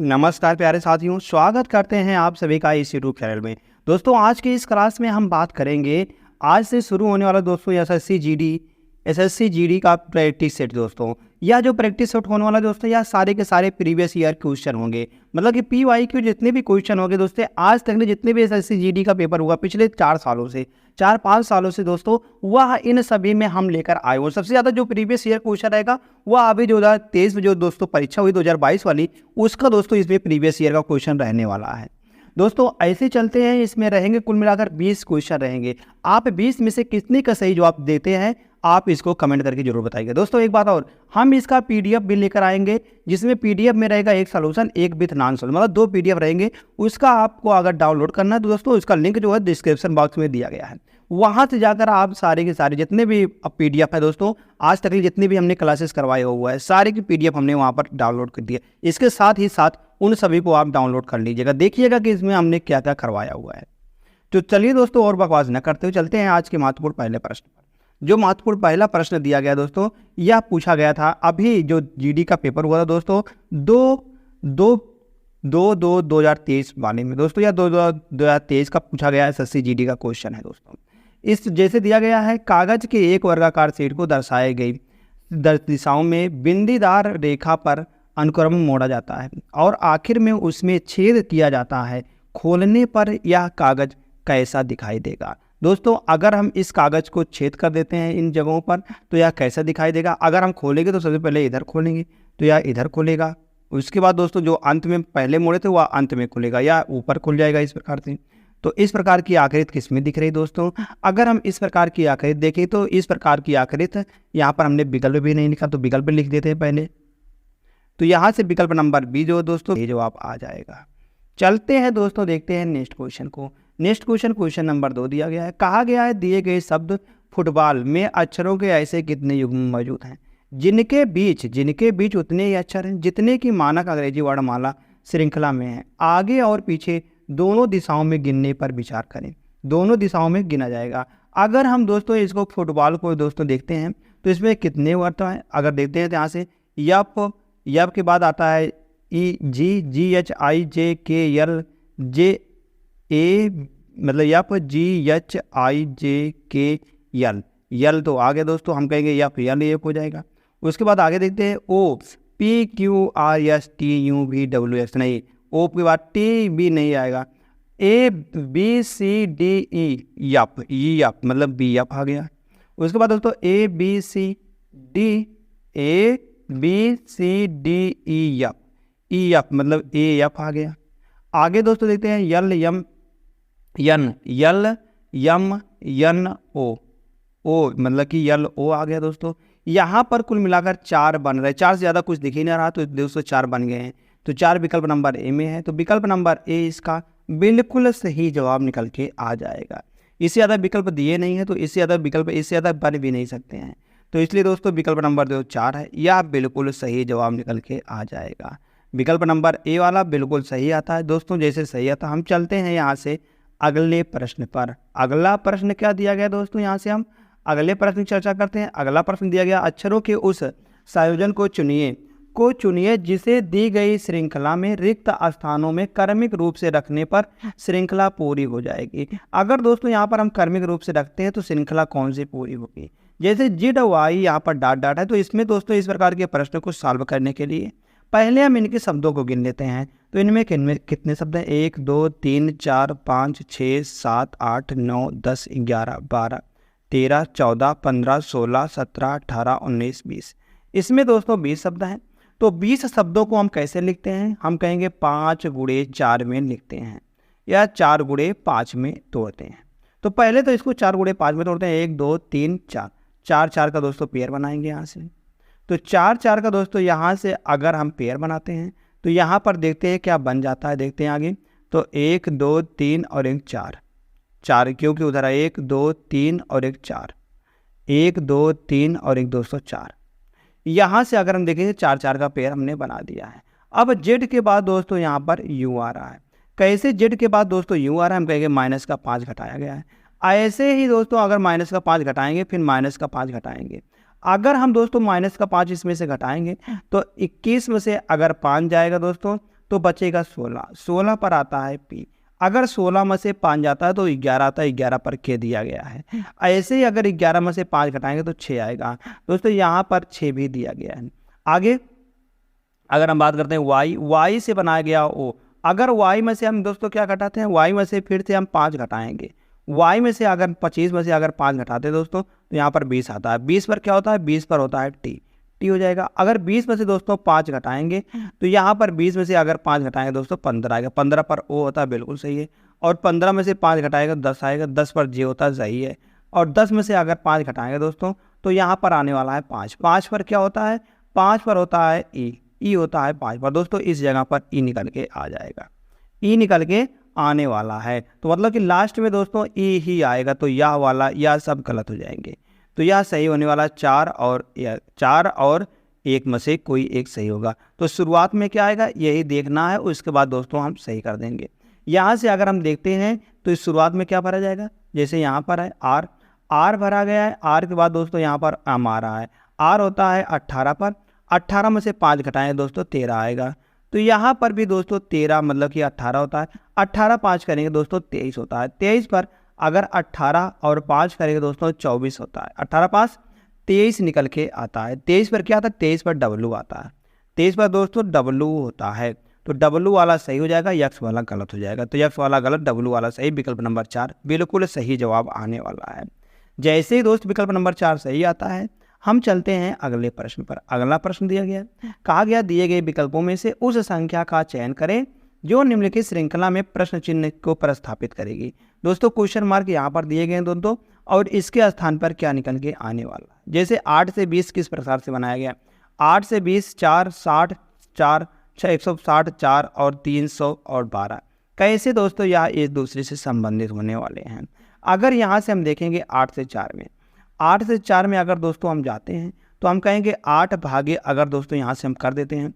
नमस्कार प्यारे साथियों, स्वागत करते हैं आप सभी का इस यूट्यूब चैनल में। दोस्तों आज की इस क्लास में हम बात करेंगे आज से शुरू होने वाला दोस्तों एसएससी जीडी का प्रैक्टिस सेट। दोस्तों यह जो प्रैक्टिस सेट होने वाला दोस्तों यह सारे के सारे प्रीवियस ईयर क्वेश्चन होंगे, मतलब कि PYQ जितने भी क्वेश्चन होंगे दोस्तों आज तक ने जितने भी एसएससी जीडी का पेपर हुआ पिछले 4-5 सालों से दोस्तों वह इन सभी में हम लेकर आए हुए। सबसे ज़्यादा जो प्रीवियस ईयर क्वेश्चन रहेगा वह अभी 2023 में जो दोस्तों परीक्षा हुई 2022 वाली, उसका दोस्तों इसमें प्रीवियस ईयर का क्वेश्चन रहने वाला है। दोस्तों ऐसे चलते हैं, इसमें रहेंगे कुल मिलाकर 20 क्वेश्चन रहेंगे। आप 20 में से कितने का सही जवाब देते हैं आप इसको कमेंट करके जरूर बताइएगा। दोस्तों एक बात और, हम इसका PDF भी लेकर आएंगे जिसमें PDF में रहेगा एक सॉल्यूशन एक विथ नॉन सॉल्यूशन, मतलब 2 PDF रहेंगे। उसका आपको अगर डाउनलोड करना है तो दोस्तों उसका लिंक जो है डिस्क्रिप्शन बॉक्स में दिया गया है, वहाँ से जाकर आप सारे के सारे जितने भी PDF है दोस्तों आज तक जितनी भी हमने क्लासेस करवाए हुआ है सारे की PDF हमने वहाँ पर डाउनलोड कर दिया। इसके साथ ही साथ उन सभी को आप डाउनलोड कर लीजिएगा, देखिएगा कि इसमें हमने क्या क्या करवाया हुआ है। तो चलिए दोस्तों और बकवास न करते हुए चलते हैं आज के महत्वपूर्ण पहले प्रश्न पर। जो महत्वपूर्ण पहला प्रश्न दिया गया दोस्तों यह पूछा गया था अभी जो जीडी का पेपर हुआ था दोस्तों 2023 वाले में दोस्तों, या 2023 का पूछा गया एसएससी जीडी का क्वेश्चन है दोस्तों। इस जैसे दिया गया है, कागज के एक वर्गाकार शीट को दर्शाई गई 10 दिशाओं में बिंदीदार रेखा पर अनुक्रम मोड़ा जाता है और आखिर में उसमें छेद किया जाता है। खोलने पर यह कागज कैसा दिखाई देगा? दोस्तों अगर हम इस कागज को छेद कर देते हैं इन जगहों पर तो यह कैसा दिखाई देगा? अगर हम खोलेंगे तो सबसे पहले इधर खोलेंगे तो यह इधर खुलेगा, उसके बाद दोस्तों जो अंत में पहले मोड़े थे वह अंत में खुलेगा या ऊपर खुल जाएगा इस प्रकार से। तो इस प्रकार की आकृति किसमें दिख रही दोस्तों? अगर हम इस प्रकार की आकृति देखें तो इस प्रकार की आकृति, यहाँ पर हमने विकल्प भी नहीं लिखा तो विकल्प लिख देते हैं पहले। तो यहाँ से विकल्प नंबर बी जो दोस्तों ये जवाब आ जाएगा। चलते हैं दोस्तों, देखते हैं नेक्स्ट क्वेश्चन को। नेक्स्ट क्वेश्चन नंबर 2 दिया गया है। कहा गया है दिए गए शब्द फुटबॉल में अक्षरों के ऐसे कितने युग्म मौजूद हैं जिनके बीच उतने ही अक्षर हैं जितने की मानक अंग्रेजी वर्णमाला श्रृंखला में है। आगे और पीछे दोनों दिशाओं में गिनने पर विचार करें। दोनों दिशाओं में गिना जाएगा। अगर हम दोस्तों इसको फुटबॉल को दोस्तों देखते हैं तो इसमें कितने वर्ड हैं? अगर देखते हैं तो यहाँ से यप के बाद आता है GHIJKL मतलब यप GHIJKL यल तो आगे दोस्तों हम कहेंगे यप हो जाएगा। उसके बाद आगे देखते हैं OPQRSTUVWX, नहीं ओ के बाद टी भी नहीं आएगा। ABCDE यप मतलब बी यप आ गया। उसके बाद दोस्तों ABCDE यप मतलब ए यप आ गया। आगे दोस्तों देखते हैं यल यम ओ मतलब कि यल ओ आ गया दोस्तों। यहाँ पर कुल मिलाकर 4 बन रहे, 4 से ज़्यादा कुछ दिख ही नहीं रहा तो दोस्तों 4 बन गए हैं। तो 4 विकल्प नंबर ए में है, तो विकल्प नंबर ए इसका बिल्कुल सही जवाब निकल के आ जाएगा। इससे ज़्यादा विकल्प दिए नहीं है तो इससे ज़्यादा विकल्प इससे ज़्यादा बन भी नहीं सकते हैं, तो इसलिए दोस्तों विकल्प नंबर 2 4 है, यह बिल्कुल सही जवाब निकल के आ जाएगा। विकल्प नंबर ए वाला बिल्कुल सही आता है दोस्तों, जैसे सही आता। हम चलते हैं यहाँ से अगले प्रश्न पर। अगला प्रश्न क्या दिया गया दोस्तों, यहाँ से हम अगले प्रश्न की चर्चा करते हैं। अगला प्रश्न दिया गया अक्षरों के उस संयोजन को चुनिए जिसे दी गई श्रृंखला में रिक्त स्थानों में क्रमिक रूप से रखने पर श्रृंखला पूरी हो जाएगी। अगर दोस्तों यहाँ पर हम क्रमिक रूप से रखते हैं तो श्रृंखला कौन सी पूरी होगी? जैसे जिड वाई यहाँ पर डॉट है, तो इसमें दोस्तों इस प्रकार के प्रश्न को सॉल्व करने के लिए पहले हम इनके शब्दों को गिन लेते हैं। तो इनमें कितने शब्द हैं? 1 2 3 4 5 6 7 8 9 10 11 12 13 14 15 16 17 18 19 20। इसमें दोस्तों 20 शब्द हैं। तो 20 शब्दों को हम कैसे लिखते हैं? हम कहेंगे 5 गुणे 4 में लिखते हैं या 4 गुणे 5 में तोड़ते हैं। तो पहले तो इसको 4 गुणे 5 में तोड़ते हैं। 1 2 3 4 4 का दोस्तों पेयर बनाएंगे यहाँ से। तो 4 4 का दोस्तों यहाँ से अगर हम पेयर बनाते हैं तो यहाँ पर देखते हैं क्या बन जाता है, देखते हैं आगे। तो 1 2 3 और 1 4 क्योंकि उधर है 1 2 3 और 1 4 1 2 3 और 1 दोस्तों 4। यहाँ से अगर हम देखें 4 4 का पेयर हमने बना दिया है। अब जेड के बाद दोस्तों यहाँ पर यू आ रहा है। कैसे जेड के बाद दोस्तों यू आ रहा है? हम कहेंगे माइनस का 5 घटाया गया है। ऐसे ही दोस्तों अगर माइनस का 5 घटाएंगे फिर माइनस का 5 घटाएंगे। अगर हम दोस्तों माइनस का 5 इसमें से घटाएंगे तो 21 में से अगर 5 जाएगा दोस्तों तो बचेगा 16, 16 पर आता है पी। अगर 16 में से 5 जाता है तो 11 आता है, 11 पर के दिया गया है। ऐसे ही अगर 11 में से 5 घटाएंगे तो 6 आएगा। दोस्तों यहाँ पर 6 भी दिया गया है। आगे अगर हम बात करते हैं वाई से बनाया गया ओ, अगर वाई में से हम दोस्तों क्या घटाते हैं, वाई में से फिर से हम 5 घटाएंगे। वाई में से अगर 25 में से अगर 5 घटाते हैं दोस्तों तो यहाँ पर 20 आता है। 20 पर क्या होता है, 20 पर होता है टी, टी हो जाएगा। अगर 20 में से दोस्तों 5 घटाएंगे तो यहाँ पर 20 में से अगर 5 घटाएंगे दोस्तों 15 आएगा। 15 पर ओ होता है, बिल्कुल सही है। और 15 में से 5 घटाएगा 10 आएगा, 10 पर जे होता है, सही है। और 10 में से अगर 5 घटाएंगे दोस्तों तो यहाँ पर आने वाला है 5। 5 पर क्या होता है, 5 पर होता है ई होता है 5 पर। दोस्तों इस जगह पर ई निकल के आ जाएगा, ई निकल के आने वाला है। तो मतलब कि लास्ट में दोस्तों ई ही आएगा, तो यह वाला यह सब गलत हो जाएंगे। तो यह सही होने वाला 4 और 1 में से कोई एक सही होगा। तो शुरुआत में क्या आएगा यही देखना है, उसके बाद दोस्तों हम सही कर देंगे। यहाँ से अगर हम देखते हैं तो इस शुरुआत में क्या भरा जाएगा, जैसे यहाँ पर है आर भरा गया है। आर के बाद दोस्तों यहाँ पर एम आ रहा है। आर होता है 18 पर, 18 में से 5 घटाएं दोस्तों 13 आएगा। तो यहाँ पर भी दोस्तों 13 मतलब कि 18 होता है। 18 5 करेंगे दोस्तों 23 होता है। 23 पर अगर 18 और 5 करेंगे दोस्तों 24 होता है। 18 5 23 निकल के आता है। 23 पर क्या आता है, 23 पर डब्लू आता है। 23 पर दोस्तों डब्लू होता है, तो डब्लू वाला सही हो जाएगा, यक्स वाला गलत हो जाएगा। तो यक्स वाला गलत, डब्लू वाला सही। विकल्प नंबर 4 बिल्कुल सही जवाब आने वाला है। जैसे ही दोस्त विकल्प नंबर 4 सही आता है, हम चलते हैं अगले प्रश्न पर। अगला प्रश्न दिया गया, कहा गया दिए गए विकल्पों में से उस संख्या का चयन करें जो निम्नलिखित श्रृंखला में प्रश्न चिन्ह को प्रस्थापित करेगी। दोस्तों क्वेश्चन मार्क यहाँ पर दिए गए हैं दोस्तों, और इसके स्थान पर क्या निकल के आने वाला। जैसे 8 से 20 किस प्रकार से बनाया गया, 8 से 20 4 60 4 160 4 और 300 और 12। कैसे दोस्तों यह एक दूसरे से संबंधित होने वाले हैं। अगर यहाँ से हम देखेंगे 8 से 4 में, 8 से 4 में अगर दोस्तों हम जाते हैं तो हम कहेंगे 8 भागे, अगर दोस्तों यहाँ से हम कर देते हैं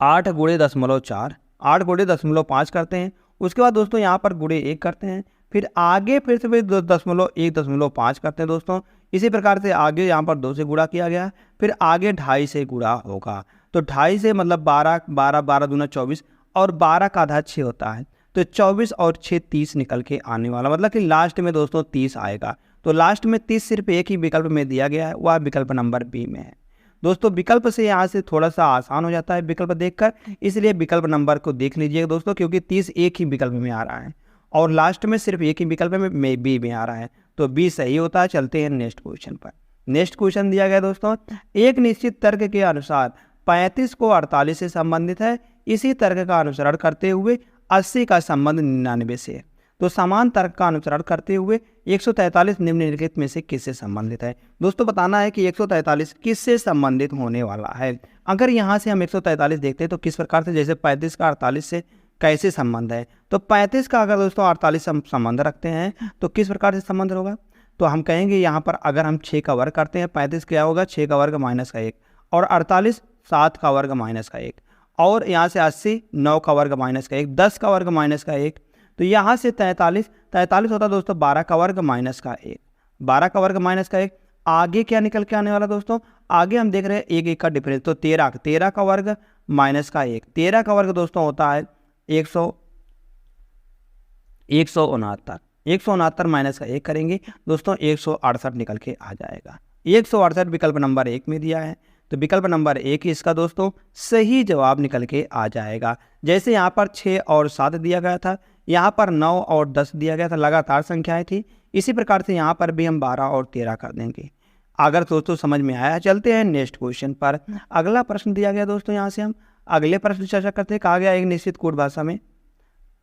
8 गुणे 0.4, 8 गुणे 0.5 करते हैं। उसके बाद दोस्तों यहाँ पर गुणे 1 करते हैं, फिर आगे फिर से 0.1 0.5 करते हैं दोस्तों। इसी प्रकार से आगे यहाँ पर 2 से गुणा किया गया, फिर आगे 2.5 से गुणा होगा। तो 2.5 से मतलब 12 12 12 दूना 24, और 12 का आधा 6 होता है। तो 24 और 6 30 निकल के आने वाला, मतलब कि लास्ट में दोस्तों 30 आएगा। तो लास्ट में 30 सिर्फ एक ही विकल्प में दिया गया है, वह विकल्प नंबर बी में है। दोस्तों विकल्प से यहाँ से थोड़ा सा आसान हो जाता है विकल्प देखकर, इसलिए विकल्प नंबर को देख लीजिएगा दोस्तों, क्योंकि 30 एक ही विकल्प में आ रहा है और लास्ट में सिर्फ एक ही विकल्प में बी में आ रहा है। तो बी सही होता है। चलते हैं नेक्स्ट क्वेश्चन पर। नेक्स्ट क्वेश्चन दिया गया दोस्तों, एक निश्चित तर्क के अनुसार 35 को 48 से संबंधित है। इसी तर्क का अनुसरण करते हुए 80 का संबंध 99 से है। तो समान तर्क का अनुसरण करते हुए 143 निम्नलिखित में से किससे संबंधित है। दोस्तों बताना है कि 143 किससे संबंधित होने वाला है। अगर यहाँ से हम 143 देखते हैं तो किस प्रकार से, जैसे 35 का 48 से कैसे संबंध है। तो 35 का अगर दोस्तों 48 से संबंध रखते हैं तो किस प्रकार से संबंध होगा। तो हम कहेंगे यहाँ पर अगर हम 6 का वर्ग करते हैं, 35 क्या होगा 6 का वर्ग माइनस का 1, और 48 7 का वर्ग माइनस का 1, और यहाँ से 80 9 का वर्ग माइनस का 1, 10 का वर्ग माइनस का 1। तो यहाँ से 43 होता दोस्तों 12 का वर्ग माइनस का 1, 12 का वर्ग माइनस का 1। आगे क्या निकल के आने वाला दोस्तों, आगे हम देख रहे हैं 1 1 का डिफरेंस। तो 13 का वर्ग माइनस का 1, 13 का वर्ग दोस्तों होता है 169 माइनस का 1 करेंगे दोस्तों 168 निकल के आ जाएगा। 168 विकल्प नंबर 1 में दिया है, तो विकल्प नंबर 1 इसका दोस्तों सही जवाब निकल के आ जाएगा। जैसे यहाँ पर 6 और 7 दिया गया था, यहाँ पर 9 और 10 दिया गया था, लगातार संख्याएं थी। इसी प्रकार से यहाँ पर भी हम 12 और 13 कर देंगे। अगर दोस्तों समझ में आया, चलते हैं नेक्स्ट क्वेश्चन पर। अगला प्रश्न दिया गया दोस्तों, यहाँ से हम अगले प्रश्न चर्चा करते हैं। कहा गया एक निश्चित कोड भाषा में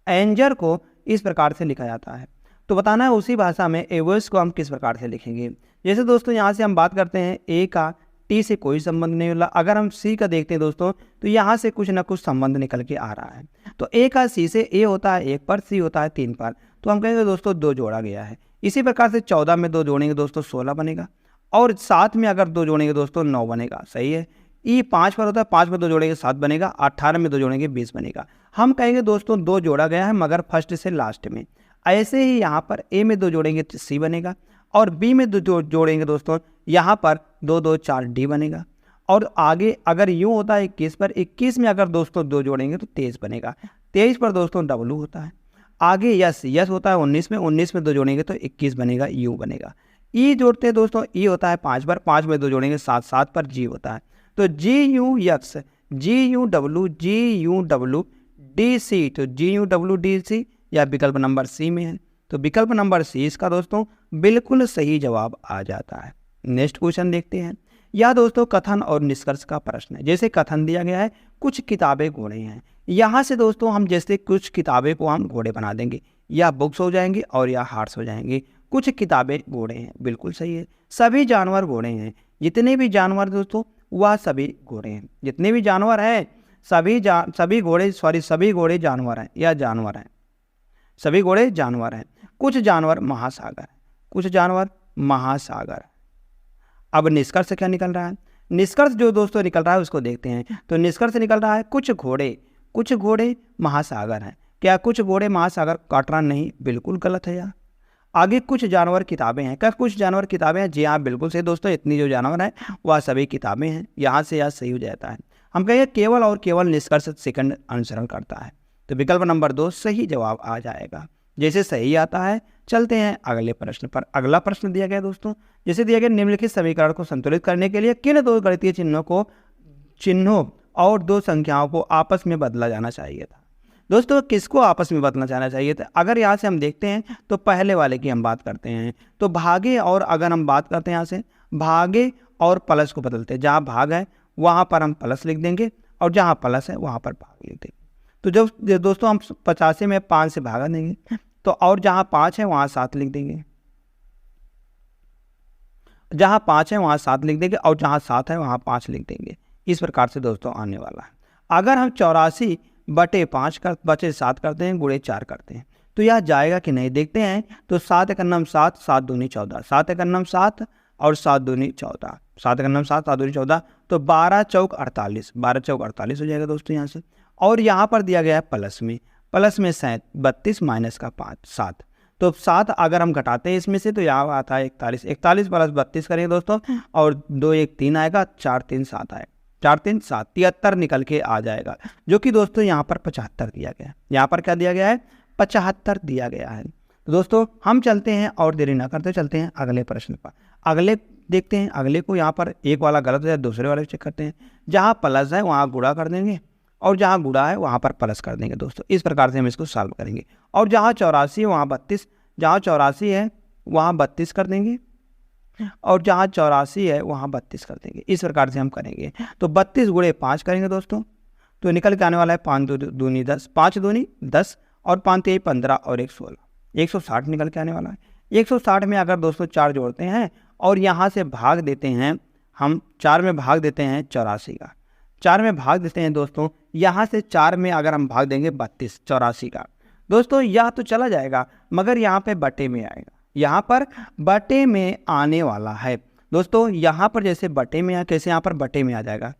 एंजर को इस प्रकार से लिखा जाता है। तो बताना है उसी भाषा में एवर्स को हम किस प्रकार से लिखेंगे। जैसे दोस्तों यहाँ से हम बात करते हैं ए का टी से कोई संबंध नहीं होला। अगर हम सी का देखते हैं दोस्तों तो यहाँ से कुछ ना कुछ संबंध निकल के आ रहा है। तो ए का सी से, ए होता है 1 पर, सी होता है 3 पर, तो हम कहेंगे दोस्तों 2 जोड़ा गया है। इसी प्रकार से 14 में 2 जोड़ेंगे दोस्तों 16 बनेगा, और 7 में अगर 2 जोड़ेंगे दोस्तों 9 बनेगा। सही है। ई 5 पर होता है, 5 में 2 जोड़ेंगे 7 बनेगा, 18 में 2 जोड़ेंगे 20 बनेगा। हम कहेंगे दोस्तों 2 जोड़ा गया है मगर फर्स्ट से लास्ट में। ऐसे ही यहाँ पर ए में 2 जोड़ेंगे तो सी बनेगा, और बी में 2 जोड़ेंगे दोस्तों यहाँ पर 2 2 4 डी बनेगा, और आगे अगर यूँ होता है 21 पर, 21 में अगर दोस्तों 2 जोड़ेंगे तो 23 बनेगा। 23 पर दोस्तों W होता है। आगे यस होता है 19 में, 19 में 2 जोड़ेंगे तो 21 बनेगा, यू बनेगा। ई जोड़ते हैं दोस्तों, ई होता है 5 पर, 5 में 2 जोड़ेंगे 7, 7 पर जी होता है। तो GUX, GUW DC, तो GUW DC या विकल्प नंबर सी में है। तो विकल्प नंबर सी इसका दोस्तों बिल्कुल सही जवाब आ जाता है। नेक्स्ट क्वेश्चन देखते हैं। यह दोस्तों कथन और निष्कर्ष का प्रश्न है। जैसे कथन दिया गया है, कुछ किताबें घोड़े हैं। यहाँ से दोस्तों हम जैसे कुछ किताबें को हम घोड़े बना देंगे, या बुक्स हो जाएंगे और या हार्स हो जाएंगे। कुछ किताबें घोड़े हैं, बिल्कुल सही है। सभी जानवर घोड़े हैं। जितने भी जानवर दोस्तों वह सभी घोड़े हैं। जितने भी जानवर हैं सभी घोड़े जानवर हैं या जानवर हैं। सभी घोड़े जानवर हैं। कुछ जानवर महासागर हैं। कुछ जानवर महासागर। अब निष्कर्ष क्या निकल रहा है? निष्कर्ष जो दोस्तों निकल रहा है उसको देखते हैं। तो निष्कर्ष निकल रहा है कुछ घोड़े महासागर हैं। क्या कुछ घोड़े महासागर? काटना नहीं, बिल्कुल गलत है यार। आगे कुछ जानवर किताबें हैं। क्या कुछ जानवर किताबें हैं? जी हाँ, बिल्कुल सही दोस्तों। इतनी जो जानवर हैं वह सभी किताबें हैं। यहाँ से यह सही हो जाता है। हम कहेंगे केवल और केवल निष्कर्ष सेकंड अनुसरण करता है। तो विकल्प नंबर 2 सही जवाब आ जाएगा। जैसे सही आता है, चलते हैं अगले प्रश्न पर। अगला प्रश्न दिया गया दोस्तों, जैसे दिया गया निम्नलिखित समीकरण को संतुलित करने के लिए किन 2 गणितीय चिन्हों और 2 संख्याओं को आपस में बदला जाना चाहिए था। दोस्तों किसको आपस में बदलना जाना चाहिए था? अगर यहाँ से हम देखते हैं तो पहले वाले की हम बात करते हैं। तो भागे और अगर हम बात करते हैं यहाँ से भागे और प्लस को बदलते हैं। जहाँ भाग है वहाँ पर हम प्लस लिख देंगे और जहाँ प्लस है वहाँ पर भाग लिख देंगे। तो जब दोस्तों हम 85 में 5 से भागा देंगे तो और जहाँ 5 है वहाँ 7 लिख देंगे। जहाँ 5 है वहाँ 7 लिख देंगे और जहाँ 7 है वहाँ 5 लिख देंगे। इस प्रकार से दोस्तों आने वाला है। अगर हम 84/5 कर बचे 7 करते हैं, गुणे 4 करते हैं तो यह जाएगा कि नहीं देखते हैं। तो 7 × 9 7, 7 दूनी 14, 7 × 9 7 और 7 दूनी 14, 7 × 9 7, 7 दूनी 14, तो 12 चौक 48, 12 चौक 48 हो जाएगा दोस्तों यहाँ से। और यहाँ पर दिया गया है प्लस में 32 माइनस का 5 7, तो 7 अगर हम घटाते हैं इसमें से तो यहाँ आता है 41, 41 + 32 करेंगे दोस्तों और 2 1 3 आएगा, 4 3 7 आएगा, 4 3 7 73 निकल के आ जाएगा, जो कि दोस्तों यहाँ पर 75 दिया गया है। यहाँ पर क्या दिया गया है? 75 दिया गया है। तो दोस्तों हम चलते हैं और देरी ना करते चलते हैं अगले प्रश्न पर। अगले देखते हैं। अगले को यहाँ पर एक वाला गलत है, दूसरे वाले चेक करते हैं। जहाँ प्लस है वहाँ गुणा कर देंगे और जहाँ गुणा है वहाँ पर प्लस कर देंगे दोस्तों। इस प्रकार से हम इसको सॉल्व करेंगे। और जहाँ 84 है वहाँ 32, जहाँ 84 है वहाँ 32 कर देंगे और जहाँ 84 है वहाँ 32 कर देंगे। इस प्रकार से हम करेंगे। तो 32 × 5 करेंगे दोस्तों तो निकल के आने वाला है 5 दूनी 10, 5 दूनी 10 और 5 3 15 और 1 16, 160 निकल के आने वाला है। 160 में अगर दोस्तों 4 जोड़ते हैं और यहाँ से भाग देते हैं, हम 4 में भाग देते हैं 84 का, 4 में भाग देते हैं दोस्तों, यहाँ से 4 में अगर हम भाग देंगे 32 84 का दोस्तों, यह तो चला जाएगा मगर यहाँ पे बटे में आएगा। यहाँ पर बटे में आने वाला है दोस्तों। यहाँ पर जैसे बटे में कैसे यहाँ पर बटे में आ जाएगा,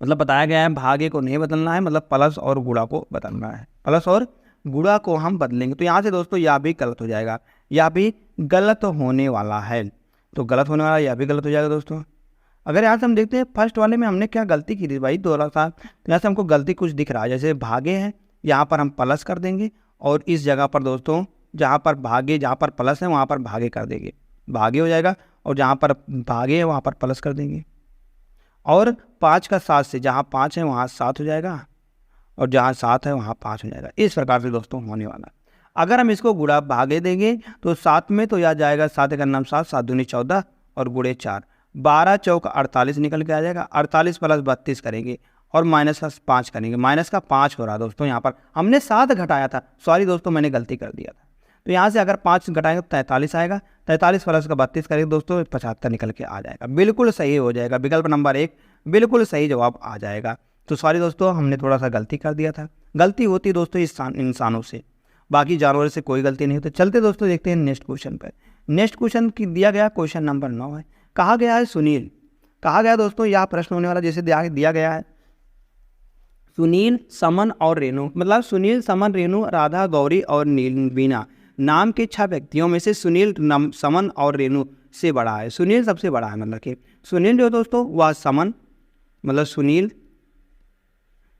मतलब बताया गया है भागे को नहीं बदलना है, मतलब प्लस और गुणा को बदलना है। प्लस और गुणा को हम बदलेंगे तो यहाँ से दोस्तों यह भी गलत हो जाएगा, यह भी गलत होने वाला है। तो गलत होने वाला, यह भी गलत हो जाएगा दोस्तों। अगर यहाँ से हम देखते हैं फर्स्ट वाले में हमने क्या गलती की थी भाई, थोड़ा सा यहाँ से हमको गलती कुछ दिख रहा है। जैसे भागे हैं यहाँ पर हम प्लस कर देंगे और इस जगह पर दोस्तों जहाँ पर भागे, जहाँ पर प्लस है वहाँ पर भागे कर देंगे, भागे हो जाएगा। और जहाँ पर भागे है वहाँ पर प्लस कर देंगे और 5 का 7 से जहाँ 5 है वहाँ 7 हो जाएगा और जहाँ 7 है वहाँ 5 हो जाएगा। इस प्रकार से दोस्तों होने वाला। अगर हम इसको गुणा भागे देंगे तो 7 में तो यह जाएगा 7 × 9 7, 7 दूनी 14 और गुणे 4, 12 चौक 48 निकल के आ जाएगा। 48 + 32 करेंगे और माइनस का 5 करेंगे, माइनस का 5 हो रहा है दोस्तों। यहाँ पर हमने 7 घटाया था, सॉरी दोस्तों मैंने गलती कर दिया था। तो यहाँ से अगर 5 घटाएंगे तो 43 आएगा, 43 + 32 करेंगे दोस्तों 75 निकल के आ जाएगा, बिल्कुल सही हो जाएगा। विकल्प नंबर 1 बिल्कुल सही जवाब आ जाएगा। तो सॉरी दोस्तों हमने थोड़ा सा गलती कर दिया था। गलती होती दोस्तों इंसानों से, बाकी जानवरों से कोई गलती नहीं होती। चलते दोस्तों देखते हैं नेक्स्ट क्वेश्चन पर। नेक्स्ट क्वेश्चन की दिया गया क्वेश्चन नंबर 9 है। कहा गया है सुनील, कहा गया दोस्तों यह प्रश्न होने वाला जैसे दिया गया है सुनील, समन और रेणु, मतलब सुनील, समन, रेणु, राधा, गौरी और नीलवीना नाम के 6 व्यक्तियों में से सुनील समन और रेणु से बड़ा है। सुनील सबसे बड़ा है, मतलब कि सुनील जो है दोस्तों वह समन, मतलब सुनील,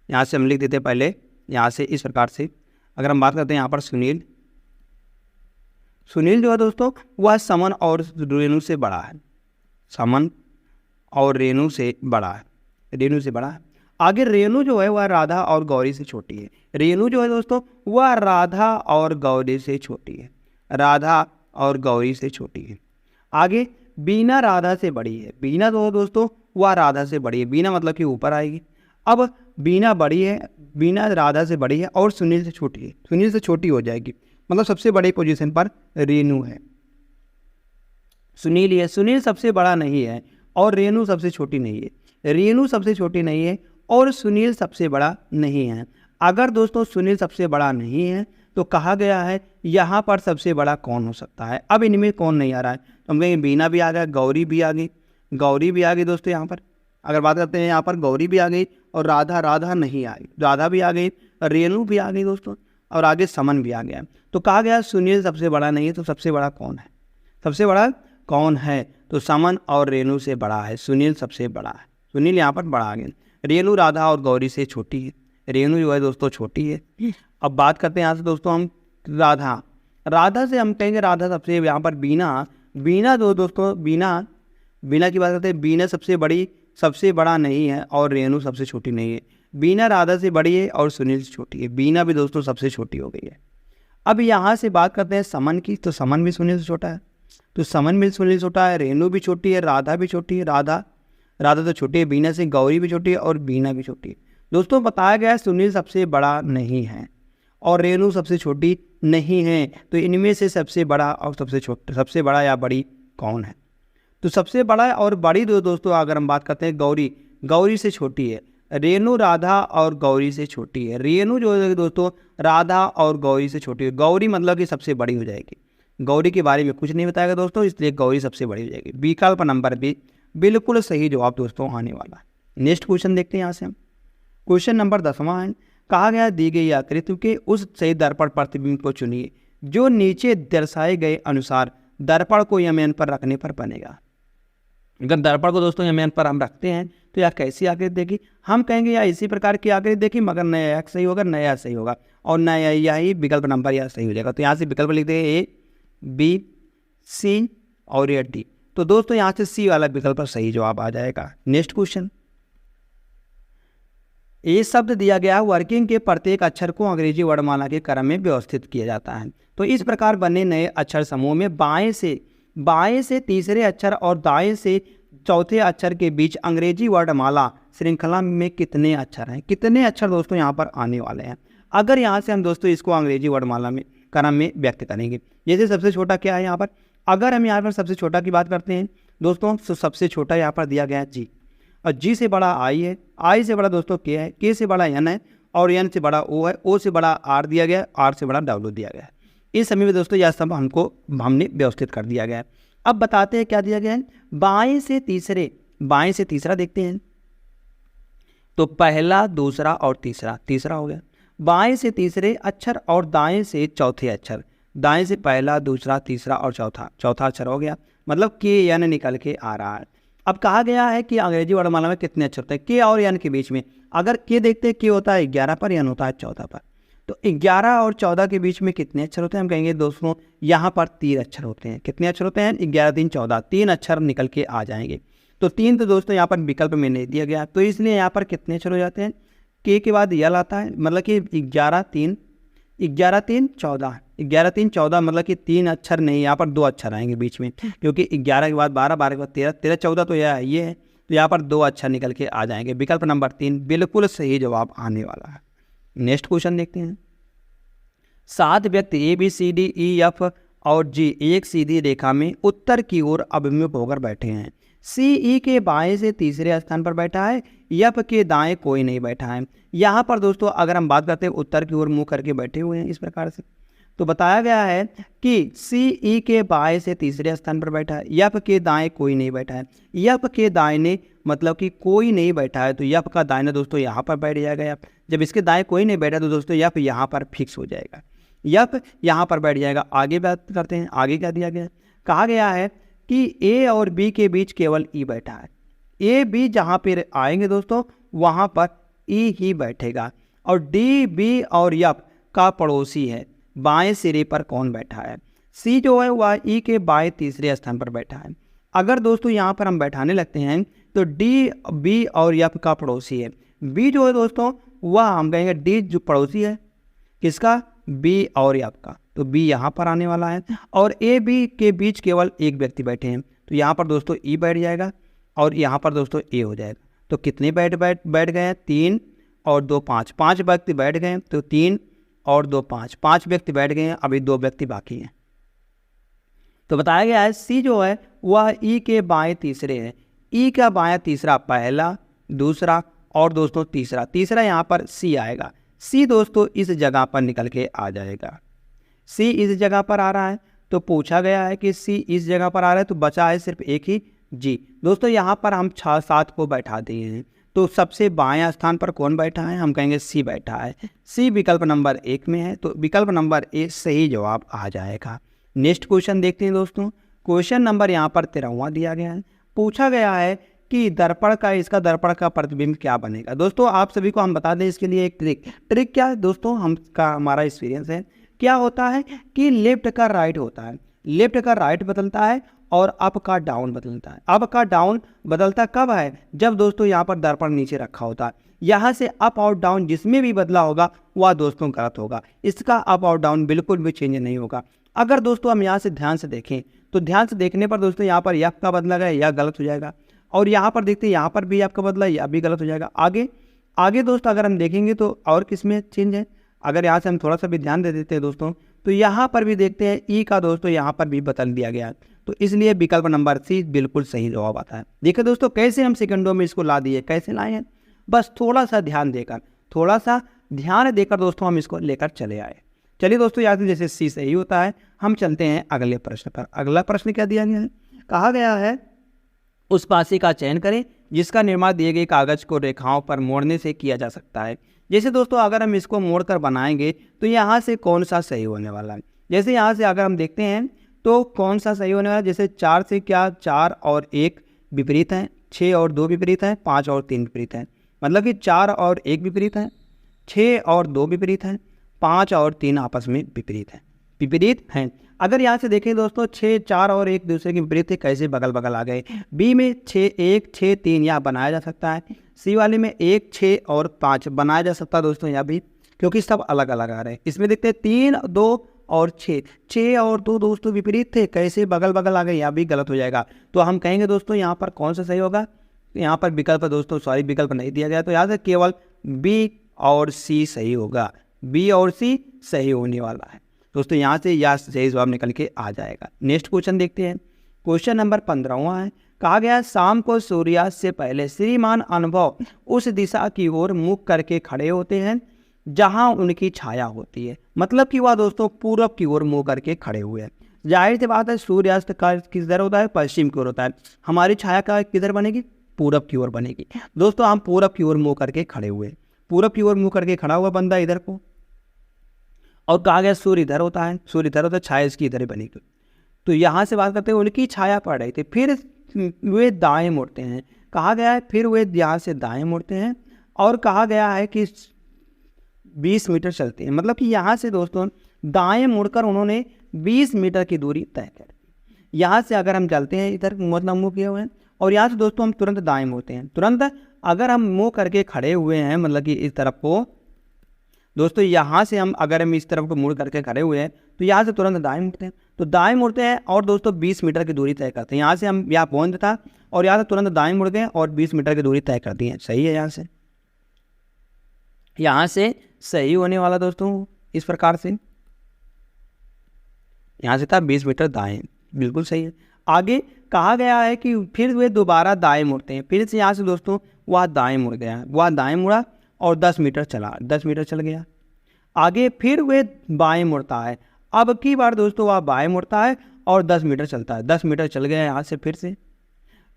यहाँ से हम लिख देते हैं पहले यहाँ से इस प्रकार से। अगर हम बात करते हैं यहाँ पर सुनील, सुनील जो है दोस्तों वह समन और रेणु से बड़ा है, समन और रेणु से बड़ा है, रेणु से बड़ा है। आगे रेणु जो है वह राधा और गौरी से छोटी है, रेणु जो है दोस्तों वह राधा और गौरी से छोटी है, राधा और गौरी से छोटी है। आगे बीना राधा से बड़ी है, बीना जो है दोस्तों वह राधा से बड़ी है, बीना मतलब कि ऊपर आएगी। अब बीना बड़ी है, बीना राधा से बड़ी है और सुनील से छोटी है, सुनील से छोटी हो जाएगी, मतलब सबसे बड़ी पोजीशन पर रेणु है, सुनील है। सुनील सबसे बड़ा नहीं है और रेणु सबसे छोटी नहीं है, रेणु सबसे छोटी नहीं है और सुनील सबसे बड़ा नहीं है। अगर दोस्तों सुनील सबसे बड़ा नहीं है तो कहा गया है यहाँ पर सबसे बड़ा कौन हो सकता है। अब इनमें कौन नहीं आ रहा है, तो हम कहेंगे बीना भी आ गया, गौरी भी आ गई, गौरी भी आ गई दोस्तों। यहाँ पर अगर बात करते हैं यहाँ पर गौरी भी आ गई और राधा, राधा नहीं आई, राधा भी आ गई, रेणु भी आ गई दोस्तों, और आगे समन भी आ गया। तो कहा गया सुनील सबसे बड़ा नहीं है, तो सबसे बड़ा कौन है, सबसे बड़ा कौन है, तो समन और रेणु से बड़ा है, सुनील सबसे बड़ा है, सुनील यहाँ पर बड़ा आ गया। रेणु राधा और गौरी से छोटी है, रेणु जो है दोस्तों छोटी है। अब बात करते हैं यहाँ से दोस्तों हम राधा, राधा से हम कहेंगे राधा सबसे, यहाँ पर बीना, बीना जो दोस्तों बीना, बीना की बात करते हैं, बीना सबसे बड़ी, सबसे बड़ा नहीं है और रेणु सबसे छोटी नहीं है। बीना राधा से बड़ी है और सुनील से छोटी है, बीना भी दोस्तों सबसे छोटी हो गई है। अब यहाँ से बात करते हैं समन की, तो समन भी सुनील से छोटा है, तो समन भी सुनील से छोटा है, रेणु भी छोटी है, राधा भी छोटी है, राधा, राधा तो छोटी है बीना से, गौरी भी छोटी है और बीना भी छोटी है। दोस्तों बताया गया है सुनील सबसे बड़ा नहीं है और रेणु सबसे छोटी नहीं है, तो इनमें से सबसे बड़ा और सबसे छोटा, सबसे बड़ा या बड़ी कौन है, तो सबसे बड़ा और बड़ी दोस्तों अगर हम बात करते हैं गौरी, गौरी से छोटी है, रेणु राधा और गौरी से छोटी है, रेणु जो है दोस्तों राधा और गौरी से छोटी है, गौरी मतलब कि सबसे बड़ी हो जाएगी, गौरी के बारे में कुछ नहीं बताएगा दोस्तों, इसलिए गौरी सबसे बड़ी हो जाएगी। विकल्प नंबर बी बिल्कुल सही जवाब दोस्तों आने वाला है। नेक्स्ट क्वेश्चन देखते हैं यहाँ से हम, क्वेश्चन नंबर 10वां है। कहा गया दी गई आकृति के उस सही दर्पण प्रतिबिंब को चुनिए जो नीचे दर्शाए गए अनुसार दर्पण को यमयान पर रखने पर बनेगा। अगर दर्पण को दोस्तों यमयान पर हम रखते हैं तो यह कैसी आकृति देगी, हम कहेंगे या इसी प्रकार की आकृति देखी, मगर नया सही होगा, नया सही होगा और नया यही विकल्प नंबर यह सही हो जाएगा। तो यहाँ से विकल्प लिखते हैं ए, बी, सी और या डी। तो दोस्तों यहाँ से सी वाला विकल्प पर सही जवाब आ जाएगा। नेक्स्ट क्वेश्चन, ए शब्द दिया गया वर्किंग के प्रत्येक अक्षर को अंग्रेजी वर्णमाला के क्रम में व्यवस्थित किया जाता है। तो इस प्रकार बने नए अक्षर समूह में बाएं से तीसरे अक्षर और दाएं से चौथे अक्षर के बीच अंग्रेजी वर्णमाला श्रृंखला में कितने अक्षर हैं, कितने अक्षर दोस्तों यहाँ पर आने वाले हैं। अगर यहाँ से हम दोस्तों इसको अंग्रेजी वर्णमाला में क्रम में व्यक्त करेंगे, जैसे सबसे छोटा क्या है यहाँ पर, अगर हम यहाँ पर सबसे छोटा की बात करते हैं दोस्तों, तो सबसे छोटा यहाँ पर दिया गया है जी, और जी से बड़ा आई है, आई से बड़ा दोस्तों के है, के से बड़ा एन है और एन से बड़ा ओ है, ओ से बड़ा आर दिया गया है, आर से बड़ा डब्ल्यू दिया गया है। इस समय में दोस्तों यह सब हमने व्यवस्थित कर दिया गया है। अब बताते हैं क्या दिया गया है, बाएं से तीसरा देखते हैं, तो पहला, दूसरा और तीसरा हो गया। बाएं से तीसरे अक्षर और दाएं से चौथे अक्षर, दाएं से पहला, दूसरा, तीसरा और चौथा अक्षर हो गया, मतलब के एन निकल के आ रहा है। अब कहा गया है कि अंग्रेजी वर्णमाला में कितने अक्षर होते हैं के और एन के बीच में। अगर के देखते हैं के होता है 11 पर, एन होता है 14 पर, तो 11 और 14 के बीच में कितने अक्षर होते हैं, हम कहेंगे दोस्तों यहाँ पर 3 अक्षर होते हैं। कितने अक्षर होते हैं, 11 3 14, 3 अक्षर निकल के आ जाएंगे। तो 3 तो दोस्तों यहाँ पर विकल्प में नहीं दिया गया, तो इसलिए यहाँ पर कितने अक्षर हो जाते हैं, के बाद यल आता है, मतलब कि 11 3 14, 11 3 14, मतलब कि 3 अक्षर नहीं, यहाँ पर 2 अक्षर आएंगे बीच में, क्योंकि 11 के बाद 12, 12 के बाद 13, 13 14 तो यह ये है, तो यहाँ पर 2 अक्षर निकल के आ जाएंगे। विकल्प नंबर 3 बिल्कुल सही जवाब आने वाला है। नेक्स्ट क्वेश्चन देखते हैं, 7 व्यक्ति A B C D E F और जी एक सीधी रेखा में उत्तर की ओर अभिमुख होकर बैठे हैं। सी ई के बाएं से तीसरे स्थान पर बैठा है, एफ के दाएं कोई नहीं बैठा है। यहाँ पर दोस्तों अगर हम बात करते हैं उत्तर की ओर मुंह करके बैठे हुए हैं इस प्रकार से, तो बताया गया है कि सी ई के बाएं से तीसरे स्थान पर बैठा है, एफ के दाएं कोई नहीं बैठा है। एफ के दाहिने मतलब कि कोई नहीं बैठा है, तो एफ का दाहिना दोस्तों यहाँ पर बैठ जाएगा। जब इसके दाएं कोई नहीं बैठा तो दोस्तों एफ यहाँ पर फिक्स हो जाएगा, एफ यहाँ पर बैठ जाएगा। आगे बात करते हैं, आगे क्या दिया गया है, कहा गया है कि ए और बी के बीच केवल ई बैठा है, ए बी जहाँ पे आएंगे दोस्तों वहाँ पर ई ही बैठेगा। और डी बी और एफ का पड़ोसी है, बाएं सिरे पर कौन बैठा है? सी जो है वह ई के बाएं तीसरे स्थान पर बैठा है। अगर दोस्तों यहाँ पर हम बैठाने लगते हैं तो डी बी और एफ का पड़ोसी है। बी जो है दोस्तों वह हम कहेंगे डी जो पड़ोसी है किसका? बी और एफ का, तो बी यहाँ पर आने वाला है। और ए बी के बीच केवल एक व्यक्ति बैठे हैं, तो यहाँ पर दोस्तों ई बैठ जाएगा और यहाँ पर दोस्तों ए हो जाएगा। तो कितने बैठ गए हैं? 3 और 2 5, 5 व्यक्ति बैठ गए हैं, तो 3 और 2 5, 5 व्यक्ति बैठ गए हैं, अभी 2 व्यक्ति बाकी हैं। तो बताया गया है सी जो है वह ई के बाएं तीसरे है। ई का बायां तीसरा पहला, दूसरा और दोस्तों तीसरा, तीसरा यहाँ पर सी आएगा। सी दोस्तों इस जगह पर निकल के आ जाएगा। सी इस जगह पर आ रहा है, तो पूछा गया है कि सी इस जगह पर आ रहा है, तो बचा है सिर्फ एक ही जी। दोस्तों यहाँ पर हम 6-7 को बैठा दिए हैं, तो सबसे बायां स्थान पर कौन बैठा है? हम कहेंगे सी बैठा है। सी विकल्प नंबर 1 में है, तो विकल्प नंबर ए सही जवाब आ जाएगा। नेक्स्ट क्वेश्चन देखते हैं दोस्तों। क्वेश्चन नंबर यहाँ पर 13वां दिया गया है। पूछा गया है कि इसका दर्पण का प्रतिबिंब क्या बनेगा। दोस्तों आप सभी को हम बता दें इसके लिए एक ट्रिक क्या है दोस्तों, हमारा एक्सपीरियंस है। क्या होता है कि लेफ्ट का राइट होता है, लेफ्ट का राइट बदलता है और अप का डाउन बदलता है। अप का डाउन बदलता कब है? जब दोस्तों यहाँ पर दर्पण नीचे रखा होता है। यहाँ से अप और डाउन जिसमें भी बदला होगा वह दोस्तों गलत होगा। इसका अप और डाउन बिल्कुल भी चेंज नहीं होगा। अगर दोस्तों हम यहाँ से ध्यान से देखें तो ध्यान से देखने पर दोस्तों यहाँ पर एफ का बदला गया, यह गलत हो जाएगा। और यहाँ पर देखते हैं यहाँ पर भी एफ का बदला, यह भी गलत हो जाएगा। आगे दोस्तों अगर हम देखेंगे तो और किस में चेंज है, अगर यहाँ से हम थोड़ा सा भी ध्यान दे देते हैं दोस्तों, तो यहाँ पर भी देखते हैं ई का दोस्तों यहाँ पर भी बदल दिया गया है। तो इसलिए विकल्प नंबर सी बिल्कुल सही जवाब आता है। देखिए दोस्तों कैसे हम सेकंडों में इसको ला दिए, कैसे लाए हैं, बस थोड़ा सा ध्यान देकर दोस्तों हम इसको लेकर चले आए। चलिए दोस्तों यहाँ से जैसे सी सही होता है, हम चलते हैं अगले प्रश्न पर। अगला प्रश्न क्या दिया गया है? कहा गया है उस पासे का चयन करें जिसका निर्माण दिए गए कागज को रेखाओं पर मोड़ने से किया जा सकता है। जैसे दोस्तों अगर हम इसको मोड़कर बनाएंगे तो यहाँ से कौन सा सही होने वाला है? जैसे यहाँ से अगर हम देखते हैं तो कौन सा सही होने वाला है? जैसे 4 से क्या 4 और 1 विपरीत हैं, 6 और 2 विपरीत हैं, 5 और 3 विपरीत हैं। मतलब कि 4 और 1 विपरीत हैं, 6 और 2 विपरीत हैं, 5 और 3 आपस में विपरीत हैं। अगर यहाँ से देखें दोस्तों 6 4 और 1 दूसरे के विपरीत है, कैसे बगल बगल आ गए। बी में 6 1 6 3 यहाँ बनाया जा सकता है। सी वाले में 1 6 और 5 बनाया जा सकता है दोस्तों यहाँ भी, क्योंकि सब अलग अलग आ रहे हैं। इसमें देखते हैं 3 2 और 6 और 2 दोस्तों विपरीत थे, कैसे बगल बगल आ गए, यहाँ भी गलत हो जाएगा। तो हम कहेंगे दोस्तों यहाँ पर कौन सा सही होगा? यहाँ पर विकल्प दोस्तों विकल्प नहीं दिया गया, तो यहाँ से केवल बी और सी सही होगा। बी और सी सही होने वाला है दोस्तों, यहाँ से यह सही जवाब निकल के आ जाएगा। नेक्स्ट क्वेश्चन देखते हैं। क्वेश्चन नंबर 15वां है। कहा गया शाम को सूर्यास्त से पहले श्रीमान अनुभव उस दिशा की ओर मुख करके खड़े होते हैं जहां उनकी छाया होती है। मतलब कि वह दोस्तों पूरब की ओर मुंह करके खड़े हुए हैं। जाहिर सी बात है सूर्यास्त का किधर होता है? पश्चिम की ओर होता है। हमारी छाया का किधर बनेगी? पूरब की ओर बनेगी। दोस्तों हम पूरब की ओर मुंह करके खड़े हुए, पूरब की ओर मुंह करके खड़ा हुआ बंदा इधर को, और कहा गया सूर्य इधर होता है, छाया इसकी इधर ही बनेगी। तो यहाँ से बात करते हैं उनकी छाया पड़ रही थी, फिर वे दाएं मुड़ते हैं। कहा गया है फिर वे यहाँ से दाएं मुड़ते हैं, और कहा गया है कि 20 मीटर चलते हैं। मतलब कि यहाँ से दोस्तों दाएं मुड़कर उन्होंने 20 मीटर की दूरी तय कर दी। यहाँ से अगर हम चलते हैं इधर मतलब मुँह किए हुए हैं, और यहाँ से दोस्तों हम तुरंत दाएं मुड़ते हैं। तुरंत अगर हम मुँह करके खड़े हुए हैं, मतलब कि इस तरफ को दोस्तों, यहाँ से अगर हम इस तरफ को मुड़ करके खड़े हुए हैं तो यहाँ से तुरंत दाएं मुड़ते हैं। तो दाएं मुड़ते हैं और दोस्तों 20 मीटर की दूरी तय करते हैं। यहाँ से हम यहाँ पहुँच था और यहाँ से तुरंत दाएं मुड़ गए और 20 मीटर की दूरी तय कर दी है। सही है, यहाँ से सही होने वाला दोस्तों इस प्रकार से, यहाँ से था 20 मीटर दाएं, बिल्कुल सही है। आगे कहा गया है कि फिर वे दोबारा दाएं मुड़ते हैं। फिर से यहाँ से दोस्तों वह दाएं मुड़ गया, वह दाएं मुड़ा और 10 मीटर चला, 10 मीटर चल गया। आगे फिर वे बाएं मुड़ता है। अब की बार दोस्तों वह बाएं मुड़ता है और 10 मीटर चलता है, 10 मीटर चल गया यहाँ से।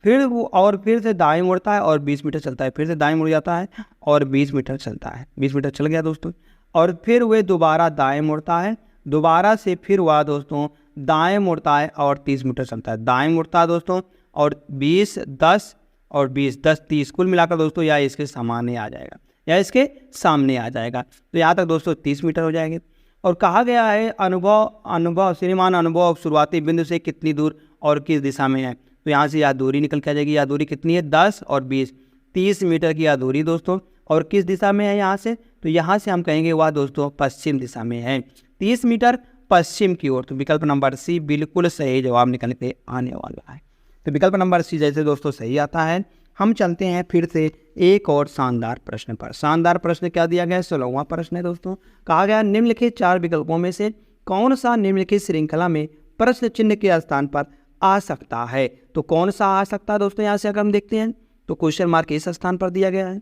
फिर वो और फिर से दाएं मुड़ता है और 20 मीटर चलता है, फिर से दाएं मुड़ जाता है और 20 मीटर चलता है, 20 मीटर चल गया दोस्तों। और फिर वे दोबारा दाएं मुड़ता है, दोबारा से फिर वह दोस्तों दाएं मुड़ता है और 30 मीटर चलता है। दाएं मुड़ता है दोस्तों और 20 10 और 20, 10, 30 कुल मिलाकर दोस्तों या इसके सामने आ जाएगा, या इसके सामने आ जाएगा। तो यहाँ तक दोस्तों 30 मीटर हो जाएंगे। और कहा गया है अनुभव श्रीमान अनुभव शुरुआती बिंदु से कितनी दूर और किस दिशा में है। तो यहाँ से यह दूरी निकल के आ जाएगी। यह दूरी कितनी है, 10 और 20, 30 मीटर की यह दूरी दोस्तों। और किस दिशा में है यहाँ से, तो यहाँ से हम कहेंगे वह दोस्तों पश्चिम दिशा में है, 30 मीटर पश्चिम की ओर। तो विकल्प नंबर सी बिल्कुल सही जवाब निकल के आने वाला है। तो विकल्प नंबर सी जैसे दोस्तों सही आता है। हम चलते हैं फिर से एक और शानदार प्रश्न पर। शानदार प्रश्न क्या दिया गया है, 16वां प्रश्न है दोस्तों। कहा गया निम्नलिखित 4 विकल्पों में से कौन सा निम्नलिखित श्रृंखला में प्रश्न चिन्ह के स्थान पर आ सकता है। तो कौन सा आ सकता है दोस्तों, यहाँ से अगर हम देखते हैं तो क्वेश्चन मार्क इस स्थान पर दिया गया है।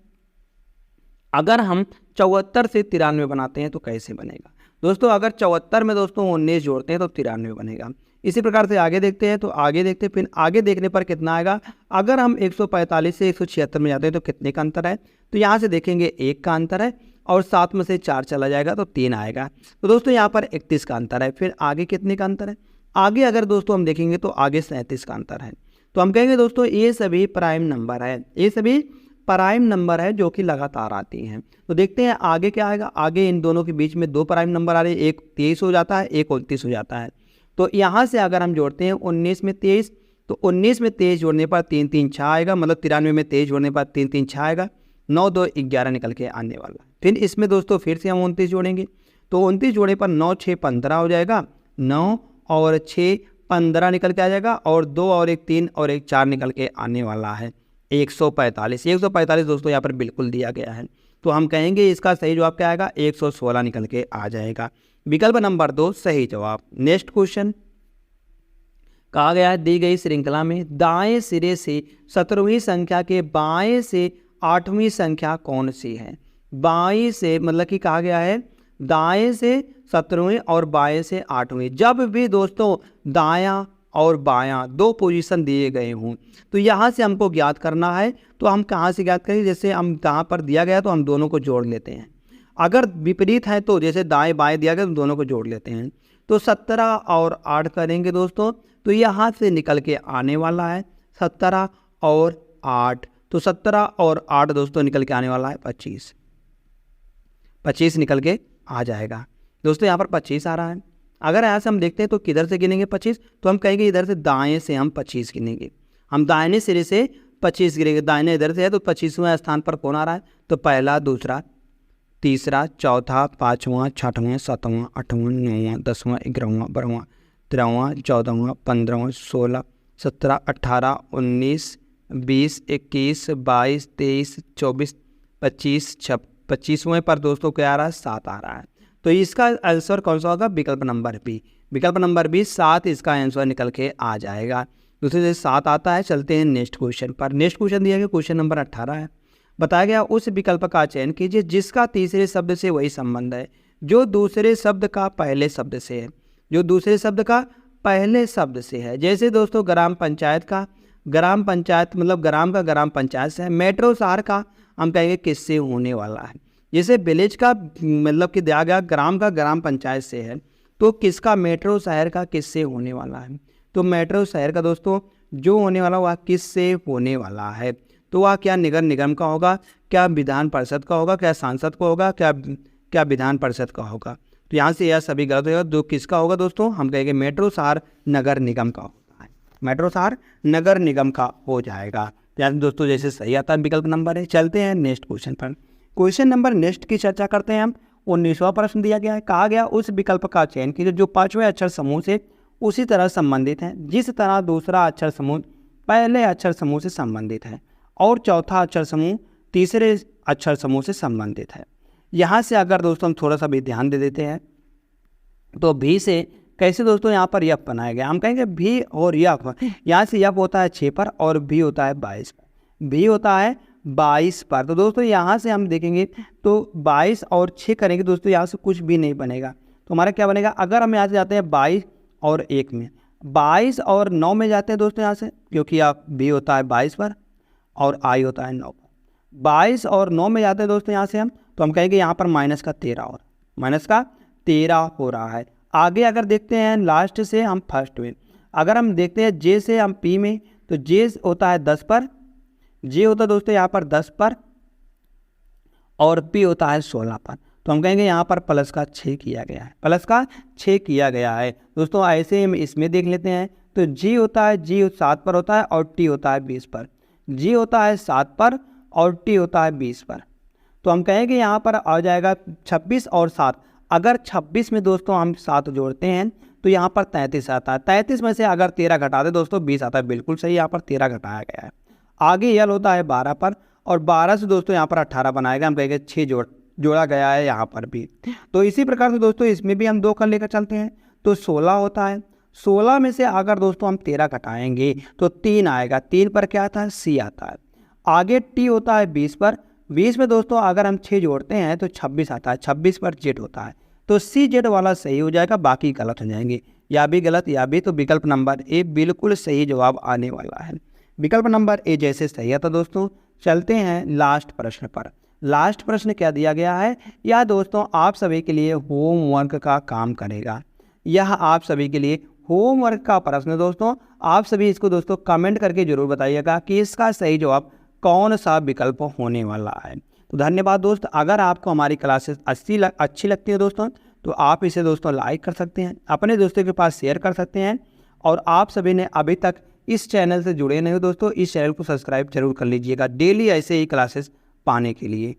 अगर हम 74 से 93 बनाते हैं तो कैसे बनेगा दोस्तों। अगर 74 में दोस्तों 19 जोड़ते हैं तो 93 बनेगा। इसी प्रकार से आगे देखते हैं, तो आगे देखते हैं, फिर आगे देखने पर कितना आएगा। अगर हम 145 से 176 में जाते हैं तो कितने का अंतर है, तो यहाँ से देखेंगे 1 का अंतर है, और 7 में से 4 चला जाएगा तो 3 आएगा। तो दोस्तों यहाँ पर 31 का अंतर है। फिर आगे कितने का अंतर है, आगे अगर दोस्तों हम देखेंगे तो आगे 37 का अंतर है। तो हम कहेंगे दोस्तों ये सभी प्राइम नंबर है, ये सभी प्राइम नंबर है जो कि लगातार आती हैं। तो देखते हैं आगे क्या आएगा। आगे इन दोनों के बीच में 2 प्राइम नंबर आ रहे हैं, एक 23 हो जाता है, एक 29 हो जाता है। तो यहाँ से अगर हम जोड़ते हैं 19 में 23, तो 19 में 23 जोड़ने पर 3 3 6 आएगा, मतलब 93 में 23 जोड़ने पर 3 3 6 आएगा, 9 2 11 निकल के आने वाला। फिर इसमें दोस्तों फिर से हम 29 जोड़ेंगे, तो 29 जोड़ने पर 9 6 15 हो जाएगा, 9 और 6 15 निकल के आ जाएगा, और 2 और 1 3 और 1 4 निकल के आने वाला है 145। 145 दोस्तों यहाँ पर बिल्कुल दिया गया है। तो हम कहेंगे इसका सही जवाब क्या आएगा, 116 निकल के आ जाएगा। विकल्प नंबर 2 सही जवाब। नेक्स्ट क्वेश्चन कहा गया है दी गई श्रृंखला में दाएं सिरे से 17वीं संख्या के बाएं से 8वीं संख्या कौन सी है। बाएं से मतलब कि कहा गया है दाएं से 17वीं और बाएं से 8वीं। जब भी दोस्तों दायां और बायां 2 पोजीशन दिए गए हों तो यहाँ से हमको ज्ञात करना है। तो हम कहाँ से ज्ञात करें, जैसे हम कहाँ पर दिया गया तो हम दोनों को जोड़ लेते हैं। अगर विपरीत है तो जैसे दाएं बाएं दिया गया तो दोनों को जोड़ लेते हैं। तो 17 और 8 करेंगे दोस्तों, तो यहाँ से निकल के आने वाला है 17 और 8। तो 17 और 8 दोस्तों निकल के आने वाला है 25। 25 निकल के आ जाएगा दोस्तों, यहाँ पर 25 आ रहा है। अगर यहाँ से हम देखते हैं तो किधर से गिनेंगे 25, तो हम कहेंगे इधर से दाएं से हम 25 गिनेंगे। हम दाहिने सिरे से 25 गिनेंगे, दाहिने इधर से है तो 25वें स्थान पर कौन आ रहा है, तो पहला, दूसरा, तीसरा, चौथा, 5वां, 6वां, 7वां, 8वां, 9वां, 10वां, 11वां, 12वां, 13वां, 14वां, 15वां, 16, 17, 18, 19, 20, 21, 22, 23, 24, 25, 25वें पर दोस्तों क्या आ रहा है, 7 आ रहा है। तो इसका आंसर कौन सा होगा, विकल्प नंबर बी। विकल्प नंबर बी 7 इसका आंसर निकल के आ जाएगा। दूसरे से 7 आता है। चलते हैं नेक्स्ट क्वेश्चन पर। नेक्स्ट क्वेश्चन दिया गया क्वेश्चन नंबर 18 है। बताया गया उस विकल्प का चयन कीजिए जिसका तीसरे शब्द से वही संबंध है जो दूसरे शब्द का पहले शब्द से है, जो दूसरे शब्द का पहले शब्द से है। जैसे दोस्तों ग्राम पंचायत का ग्राम पंचायत मतलब ग्राम का ग्राम पंचायत से है। मेट्रो शहर का हम कहेंगे किससे होने वाला है। जैसे विलेज का मतलब कि दिया गया ग्राम का ग्राम पंचायत से है, तो किसका मेट्रो शहर का किससे होने वाला है। तो मेट्रो शहर का दोस्तों जो होने वाला वह किससे होने वाला है, तो वह क्या नगर निगम का होगा, क्या विधान परिषद का होगा, क्या सांसद का होगा, क्या विधान परिषद का होगा। तो यहाँ से यह सभी गलत होगा। जो किसका होगा दोस्तों, हम कहेंगे मेट्रो शहर नगर निगम का होता है। मेट्रो शहर नगर निगम का हो जाएगा। यानी दोस्तों जैसे सही आता है विकल्प नंबर है। चलते हैं नेक्स्ट क्वेश्चन पर। क्वेश्चन नंबर नेक्स्ट की चर्चा करते हैं हम। 19वां प्रश्न दिया गया है। कहा गया उस विकल्प का चयन कीजिए जो 5वें अक्षर समूह से उसी तरह संबंधित है जिस तरह दूसरा अक्षर समूह पहले अक्षर समूह से संबंधित है और चौथा अक्षर समूह तीसरे अक्षर समूह से संबंधित है। यहाँ से अगर दोस्तों हम थोड़ा सा भी ध्यान दे देते हैं तो भी से कैसे दोस्तों यहाँ पर यफ बनाया गया। हम कहेंगे भी और यफ, यहाँ से यफ होता है 6 पर और भी होता है 22 पर। भी होता है 22 पर। तो दोस्तों यहाँ से हम देखेंगे तो 22 और 6 करेंगे दोस्तों, यहाँ से कुछ भी नहीं बनेगा। तो हमारा क्या बनेगा, अगर हम यहाँ से जाते हैं 22 और 1 में, 22 और 9 में जाते हैं दोस्तों यहाँ से, क्योंकि आप भी होता है 22 पर और आई होता है 9 पर। 22 और 9 में जाते हैं दोस्तों यहाँ से हम, तो हम कहेंगे यहाँ पर माइनस का 13 और माइनस का 13 हो रहा है। आगे अगर देखते हैं लास्ट से हम फर्स्ट में, अगर हम देखते हैं जे से हम पी में, तो जे होता है 10 पर, J होता है दोस्तों यहाँ पर 10 पर और P होता है 16 पर। तो हम कहेंगे यहाँ पर प्लस का 6 किया गया है, प्लस का 6 किया गया है दोस्तों। ऐसे हम इसमें देख लेते हैं। तो G होता है, G 7 पर होता है और T होता है 20 पर। G होता है 7 पर और T होता है 20 पर। तो हम कहेंगे यहाँ पर आ जाएगा 26 और 7। अगर 26 में दोस्तों हम 7 जोड़ते हैं तो यहाँ पर 33 आता है। 33 में से अगर 13 घटा दे दोस्तों 20 आता है। बिल्कुल सही, यहाँ पर 13 घटाया गया है। आगे यल होता है 12 पर और 12 से दोस्तों यहाँ पर 18 बनाएगा। हम कहेंगे 6 जोड़ा गया है यहाँ पर भी। तो इसी प्रकार से दोस्तों इसमें भी हम 2 कर लेकर चलते हैं। तो 16 होता है, 16 में से अगर दोस्तों हम 13 घटाएंगे तो 3 आएगा। 3 पर क्या आता है? C आता है। आगे T होता है 20 पर। 20 में दोस्तों अगर हम 6 जोड़ते हैं तो 26 आता है। 26 पर Z होता है। तो C Z वाला सही हो जाएगा, बाकी गलत हो जाएंगे। या भी गलत या भी, तो विकल्प नंबर ए बिल्कुल सही जवाब आने वाला है। विकल्प नंबर ए जैसे सही आता दोस्तों। चलते हैं लास्ट प्रश्न पर। लास्ट प्रश्न क्या दिया गया है? यह दोस्तों आप सभी के लिए होमवर्क का काम करेगा। यह आप सभी के लिए होमवर्क का प्रश्न है दोस्तों। आप सभी इसको दोस्तों कमेंट करके जरूर बताइएगा कि इसका सही जवाब कौन सा विकल्प होने वाला है। तो धन्यवाद दोस्त। अगर आपको हमारी क्लासेस अच्छी लगती है दोस्तों तो आप इसे दोस्तों लाइक कर सकते हैं, अपने दोस्तों के पास शेयर कर सकते हैं। और आप सभी ने अभी तक इस चैनल से जुड़े नहीं हो दोस्तों, इस चैनल को सब्सक्राइब जरूर कर लीजिएगा डेली ऐसे ही क्लासेस पाने के लिए।